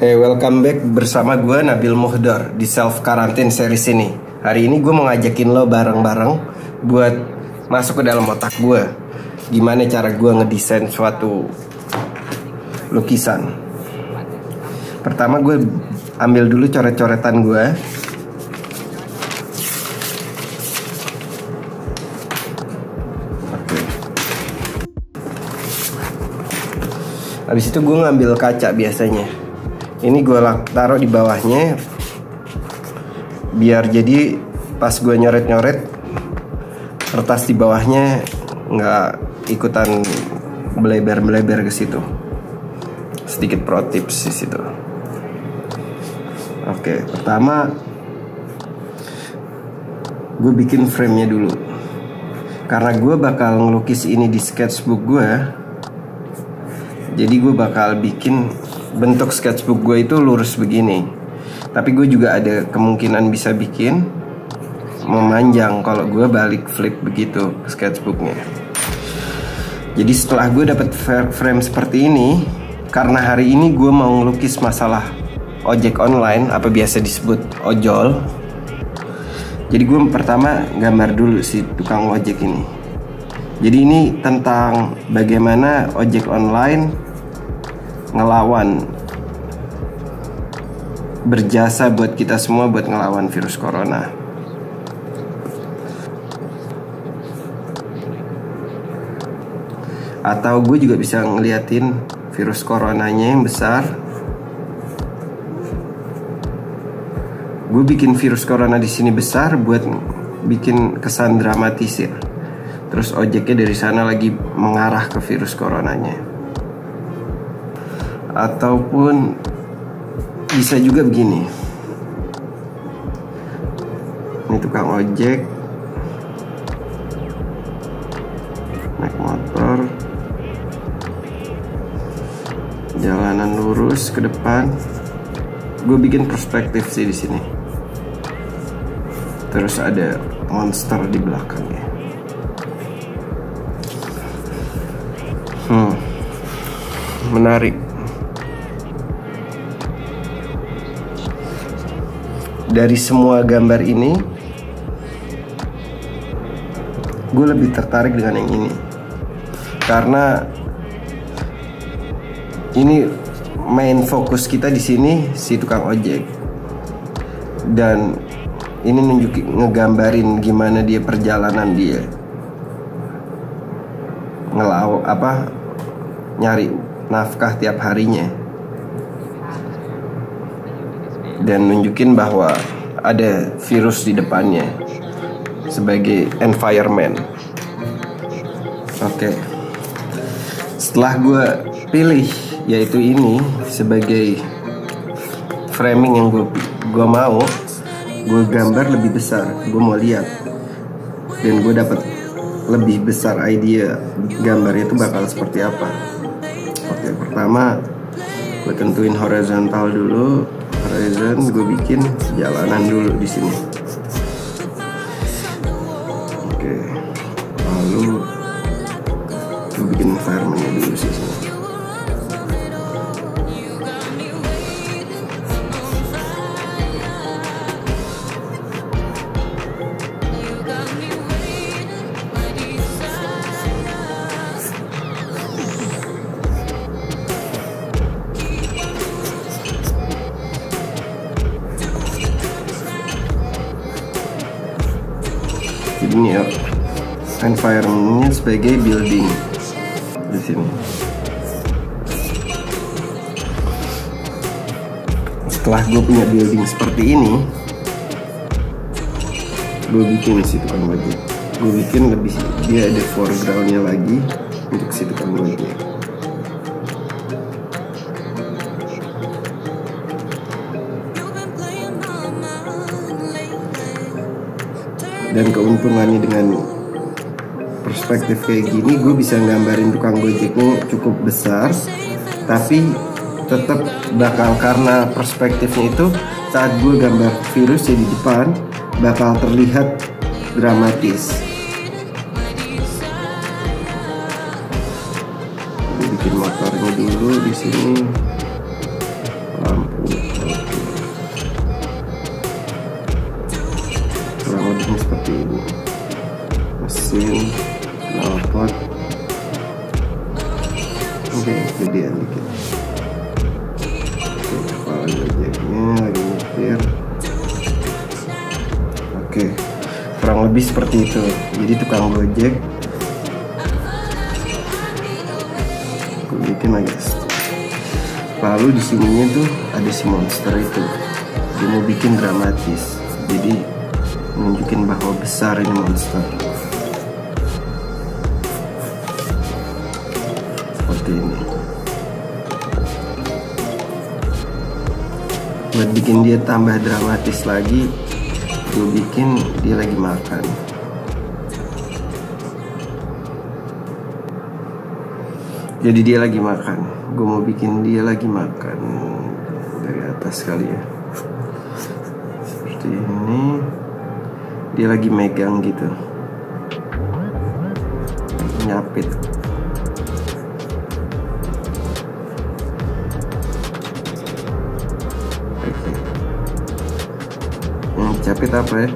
Hey, welcome back bersama gue Nabil Muhdor di Self Quarantine series ini. Hari ini gue mau ngajakin lo bareng-bareng buat masuk ke dalam otak gue. Gimana cara gue ngedesain suatu lukisan. Pertama gue ambil dulu coret-coretan gue. Habis itu gue ngambil kaca biasanya. Ini gue taruh di bawahnya, biar jadi pas gue nyoret-nyoret kertas di bawahnya nggak ikutan beleber-beleber ke situ. Sedikit pro tips di situ. Oke, pertama gue bikin frame-nya dulu. Karena gue bakal ngelukis ini di sketchbook gue, jadi gue bakal bikin bentuk sketchbook gue itu lurus begini. Tapi gue juga ada kemungkinan bisa bikin memanjang kalau gue balik flip begitu sketchbooknya. Jadi setelah gue dapet frame seperti ini, karena hari ini gue mau ngelukis masalah ojek online, apa biasa disebut ojol. Jadi gue pertama gambar dulu si tukang ojek ini. Jadi ini tentang bagaimana ojek online ngelawan, berjasa buat kita semua buat ngelawan virus corona. Atau gue juga bisa ngeliatin virus coronanya yang besar. Gue bikin virus corona di sini besar buat bikin kesan dramatisir. Terus ojeknya dari sana lagi mengarah ke virus coronanya. Ataupun bisa juga begini. Ini tukang ojek naik motor, jalanan lurus ke depan. Gue bikin perspektif sih di sini. Terus ada monster di belakangnya. Menarik. Dari semua gambar ini, gue lebih tertarik dengan yang ini. Karena ini main fokus kita di sini si tukang ojek. Dan ini ngegambarin gimana dia perjalanan dia nyari nafkah tiap harinya, dan nunjukin bahwa ada virus di depannya sebagai environment. Oke. Setelah gue pilih yaitu ini sebagai framing yang gue mau, gue gambar lebih besar. Gue mau lihat, dan gue dapat lebih besar idea gambarnya itu bakal seperti apa. Oke, pertama gue tentuin horizontal dulu. Horizon, gue bikin jalanan dulu di sini. Oke, lalu gue bikin environment-nya dulu sih sini. Ini ya, environment-nya sebagai building di sini. Setelah gue punya building seperti ini, gue bikin si tukang ojek. Gue bikin lebih, dia ada foreground-nya lagi untuk si tukang ojek. Dan keuntungannya dengan perspektif kayak gini, gue bisa nggambarin tukang gojeknya cukup besar, tapi tetap bakal, karena perspektifnya itu saat gue gambar virusnya di depan bakal terlihat dramatis. Gue bikin motornya dulu di sini, lampu kurang lebih seperti itu. Jadi tukang gojek, gue bikin lagi. Lalu di sininya tuh ada si monster itu, dia mau bikin dramatis, jadi nunjukin bahwa besar ini monster. Seperti ini. Buat bikin dia tambah dramatis lagi, gue bikin dia lagi makan. Jadi dia lagi makan. Gue mau bikin dia lagi makan dari atas kali ya. Seperti ini. Dia lagi megang gitu, nyapit. Yang capit apa ya?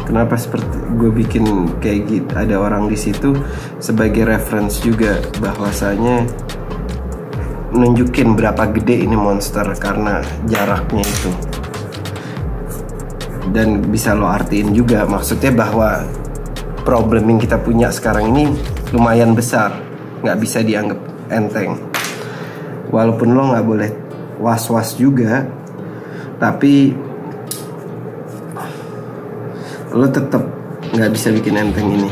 Kenapa seperti gue bikin kayak gitu? Ada orang di situ sebagai reference juga, bahwasanya nunjukin berapa gede ini monster karena jaraknya itu. Dan bisa lo artiin juga, maksudnya bahwa problem yang kita punya sekarang ini lumayan besar, nggak bisa dianggap enteng. Walaupun lo nggak boleh was-was juga, tapi lo tetap nggak bisa bikin enteng ini.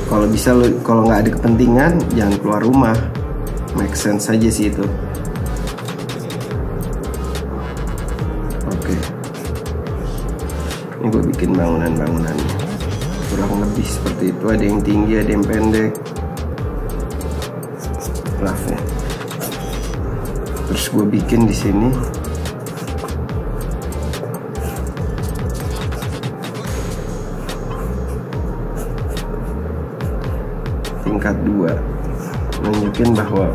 Kalau bisa lo, kalau nggak ada kepentingan, jangan keluar rumah. Make sense aja sih itu. Oke. Ini gue bikin bangunan-bangunannya kurang lebih seperti itu. Ada yang tinggi, ada yang pendek. Rafnya. Terus gue bikin di sini tingkat 2, nunjukin bahwa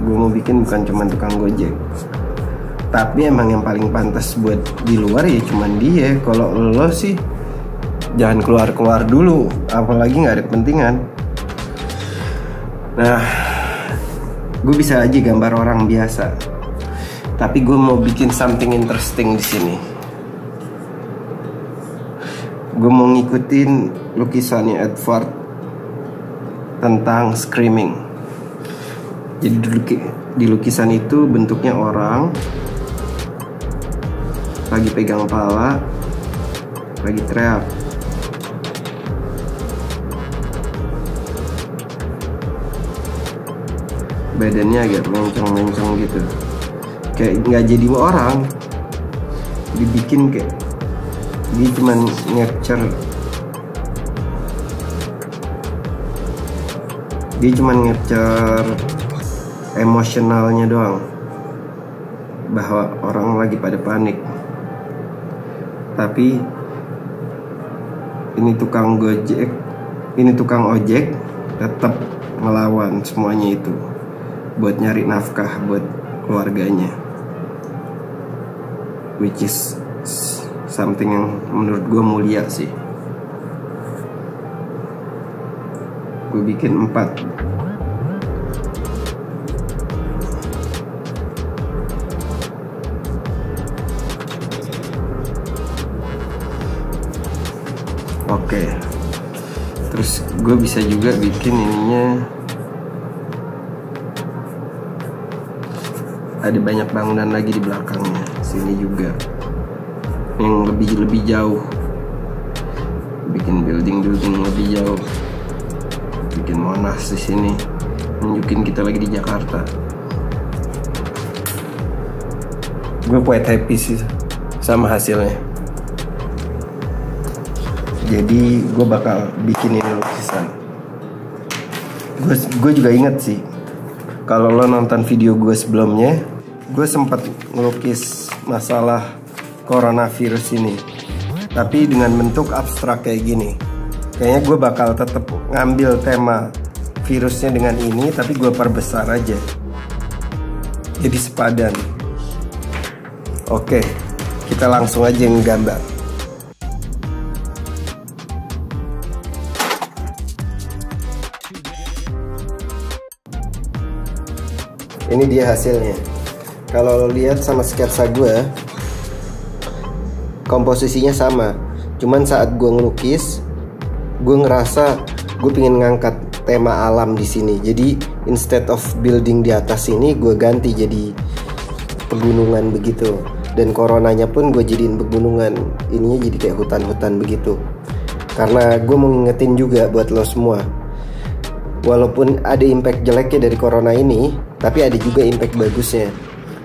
gue mau bikin bukan cuma tukang gojek, tapi emang yang paling pantas buat di luar ya cuman dia. Kalau lo sih jangan keluar-keluar dulu, apalagi nggak ada kepentingan. Nah, gue bisa aja gambar orang biasa, tapi gue mau bikin something interesting di sini. Gue mau ngikutin lukisannya Edward tentang screaming. Jadi di lukisan itu bentuknya orang lagi pegang pala, lagi teriak. Badannya agak mencong-mencong gitu, kayak nggak jadi orang. Dibikin kayak dia cuman nge-capture, dia cuma nge-capture emosionalnya doang, bahwa orang lagi pada panik. Tapi ini tukang gojek, ini tukang ojek tetap ngelawan semuanya itu buat nyari nafkah buat keluarganya, which is something yang menurut gue mulia sih. Gue bikin 4. Oke. Terus gue bisa juga bikin ininya, ada banyak bangunan lagi di belakangnya. Sini juga yang lebih jauh. Bikin building lebih jauh. Bikin Monas di sini, nunjukin kita lagi di Jakarta. Gue quite happy sih sama hasilnya. Jadi gue bakal bikin ini lukisan. Gue juga inget sih, kalau lo nonton video gue sebelumnya, gue sempat ngelukis masalah coronavirus ini, tapi dengan bentuk abstrak kayak gini. Kayaknya gue bakal tetap ngambil tema virusnya dengan ini, tapi gue perbesar aja jadi sepadan. Oke, kita langsung aja nggambar. Ini dia hasilnya. Kalau lo lihat sama sketsa gue, komposisinya sama. Cuman saat gue ngelukis, gue ngerasa gue pengen ngangkat tema alam di sini. Jadi instead of building di atas ini, gue ganti jadi pegunungan begitu. Dan coronanya pun gue jadiin pegunungan. Ininya jadi kayak hutan-hutan begitu. Karena gue mau ngingetin juga buat lo semua, walaupun ada impact jeleknya dari corona ini, tapi ada juga impact bagusnya.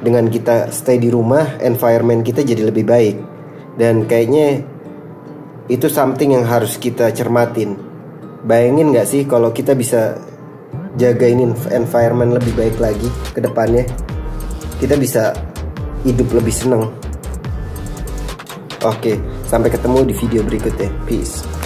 Dengan kita stay di rumah, environment kita jadi lebih baik. Dan kayaknya itu something yang harus kita cermatin. Bayangin gak sih kalau kita bisa jagain environment lebih baik lagi ke depannya, kita bisa hidup lebih seneng. Oke, sampai ketemu di video berikutnya. Peace.